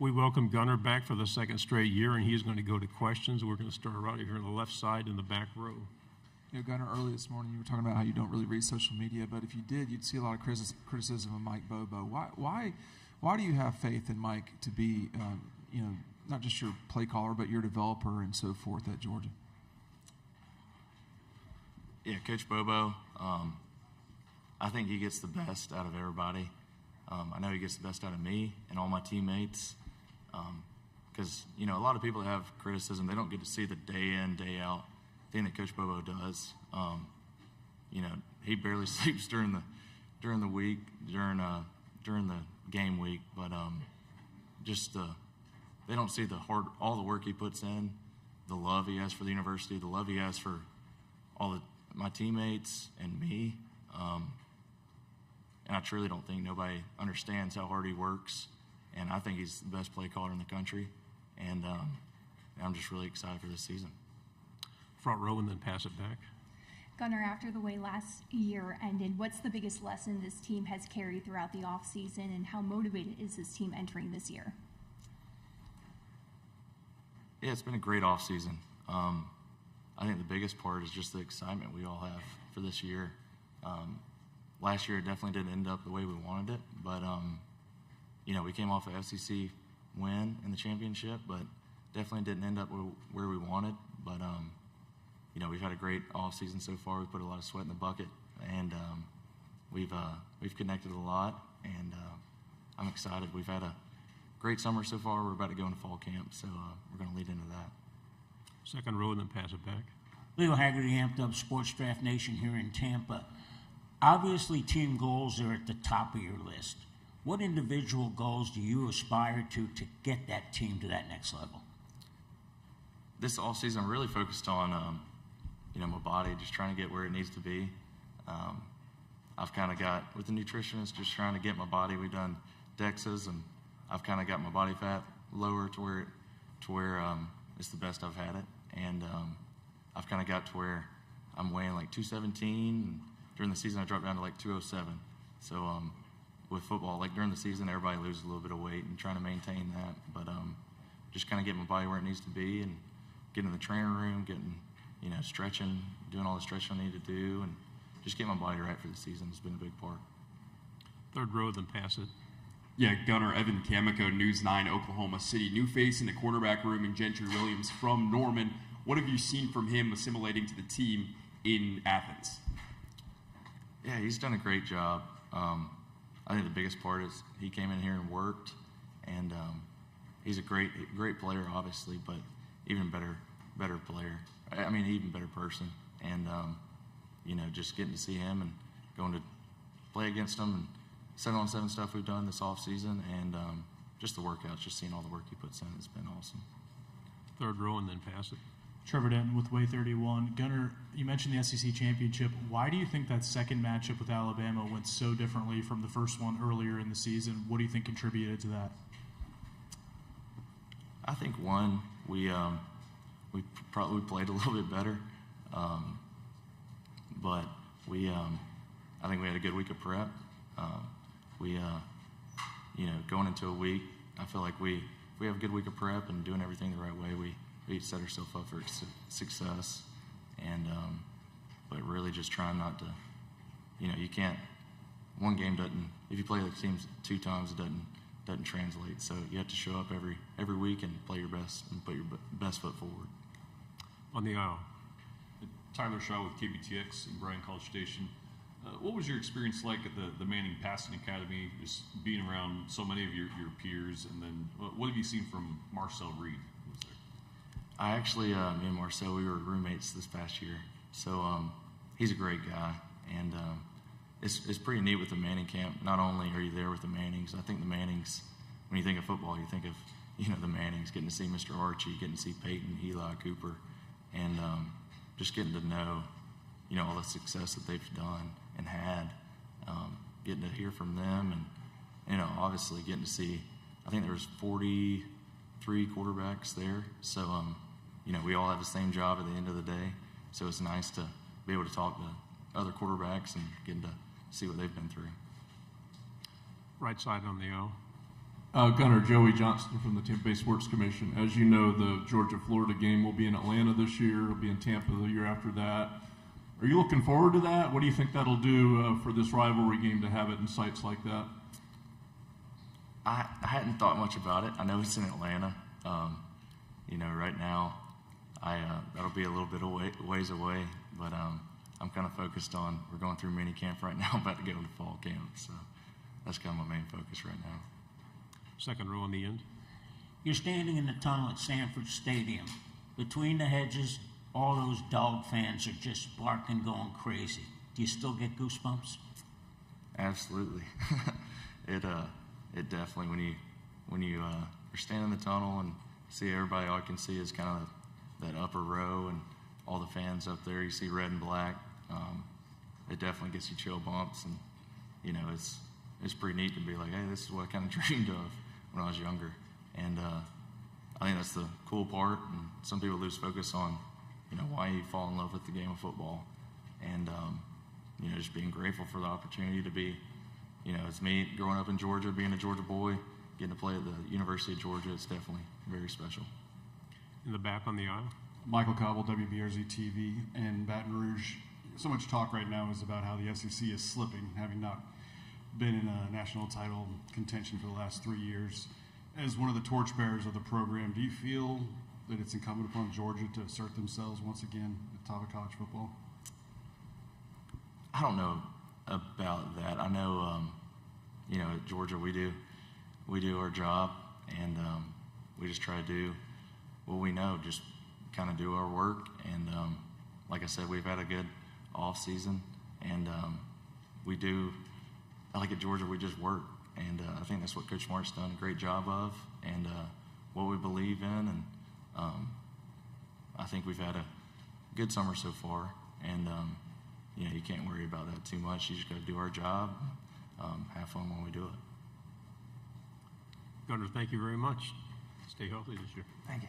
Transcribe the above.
We welcome Gunner back for the second straight year, and he's going to go to questions. We're going to start right here on the left side in the back row. You know, Gunner, early this morning you were talking about how you don't really read social media, but if you did, you'd see a lot of criticism of Mike Bobo. Why do you have faith in Mike to be, not just your play caller, but your developer and so forth at Georgia? Yeah, Coach Bobo, I think he gets the best out of everybody. I know he gets the best out of me and all my teammates because, a lot of people have criticism. They don't get to see the day in, day out thing that Coach Bobo does. He barely sleeps during the week, during the game week, but they don't see all the work he puts in, the love he has for the university, the love he has for my teammates and me. And I truly don't think nobody understands how hard he works. And I think he's the best play caller in the country. And I'm just really excited for this season. Front row and then pass it back. Gunner, after the way last year ended, what's the biggest lesson this team has carried throughout the offseason, and how motivated is this team entering this year? Yeah, it's been a great offseason. I think the biggest part is just the excitement we all have for this year. Last year, it definitely didn't end up the way we wanted it, but, we came off a FCC win in the championship, but definitely didn't end up where we wanted. But, we've had a great offseason so far. We put a lot of sweat in the bucket, and we've connected a lot, and I'm excited. We've had a great summer so far. We're about to go into fall camp, so we're going to lead into that. Second row and then pass it back. Leo Haggerty, Amped Up Sports Draft Nation here in Tampa. Obviously, team goals are at the top of your list. What individual goals do you aspire to get that team to that next level? This offseason, I'm really focused on, my body, just trying to get where it needs to be. I've kind of got, with the nutritionist, just trying to get my body. We've done DEXAs, and I've kind of got my body fat lower to where it's the best I've had it. And I've kind of got to where I'm weighing like 217. And during the season, I dropped down to like 207. So with football, like during the season, everybody loses a little bit of weight and trying to maintain that. But just kind of getting my body where it needs to be and getting in the training room, getting, stretching, doing all the stretching I need to do, and just getting my body right for the season has been a big part. Third row, then pass it. Yeah, Gunner, Evan Kamiko, News 9, Oklahoma City. New face in the quarterback room in Gentry Williams from Norman. What have you seen from him assimilating to the team in Athens? Yeah, he's done a great job. I think the biggest part is he came in here and worked, and he's a great player, obviously, but even better player. I mean, even better person. And, just getting to see him and going to play against him and 7-on-7 stuff we've done this offseason, and just the workouts, just seeing all the work he puts in, it's been awesome. Third row and then pass it. Trevor Denton with Way 31. Gunner, you mentioned the SEC championship. Why do you think that second matchup with Alabama went so differently from the first one earlier in the season? What do you think contributed to that? I think one, we probably played a little bit better, but I think we had a good week of prep. Going into a week, I feel like we have a good week of prep and doing everything the right way. We set ourselves up for success, and but really just trying not to, you can't. One game doesn't. If you play the teams 2 times, it doesn't translate. So you have to show up every week and play your best and put your best foot forward. On the aisle. Tyler Shaw with KBTX in Bryan College Station. What was your experience like at the Manning Passing Academy, just being around so many of your peers, and then what have you seen from Marcel Reed? I actually, me and Marcel, we were roommates this past year. So he's a great guy, and it's pretty neat with the Manning camp. Not only are you there with the Mannings, I think the Mannings, when you think of football, you think of, the Mannings, getting to see Mr. Archie, getting to see Peyton, Eli, Cooper, and just getting to know, all the success that they've done and had, getting to hear from them, and, obviously getting to see, I think there was 43 quarterbacks there. So, we all have the same job at the end of the day. So it's nice to be able to talk to other quarterbacks and getting to see what they've been through. Right side on the aisle. Gunner, Joey Johnston from the Tampa Bay Sports Commission. As you know, the Georgia-Florida game will be in Atlanta this year. It'll be in Tampa the year after that. Are you looking forward to that? What do you think that'll do for this rivalry game to have it in sites like that? I hadn't thought much about it. I know it's in Atlanta. Right now, that'll be a little bit ways away, but I'm kind of focused on, we're going through mini camp right now, about to go into fall camp, so that's kind of my main focus right now. Second row on the end. You're standing in the tunnel at Sanford Stadium. Between the hedges, all those dog fans are just barking, going crazy. Do you still get goosebumps? Absolutely. It definitely, when you are standing in the tunnel and see everybody, all you can see is kind of that upper row and all the fans up there. You see red and black. It definitely gets you chill bumps, and it's pretty neat to be like, hey, this is what I kind of dreamed of when I was younger. And I think that's the cool part. And some people lose focus on why you fall in love with the game of football, and just being grateful for the opportunity to be, it's me growing up in Georgia, being a Georgia boy, getting to play at the University of Georgia. It's definitely very special. In the back on the aisle. Michael Cobble, WBRZ TV, and Baton Rouge. So much talk right now is about how the SEC is slipping, having not been in a national title contention for the last 3 years. As one of the torchbearers of the program, do you feel that it's incumbent upon Georgia to assert themselves once again at the top of college football? I don't know about that. I know, at Georgia we do our job, and we just try to do what we know, just kind of do our work. And like I said, we've had a good off season, and I think at Georgia we just work, and I think that's what Coach Smart's done a great job of, and what we believe in. And I think we've had a good summer so far, and you can't worry about that too much. You just got to do our job, have fun when we do it. Gunner, thank you very much. Stay healthy this year. Thank you.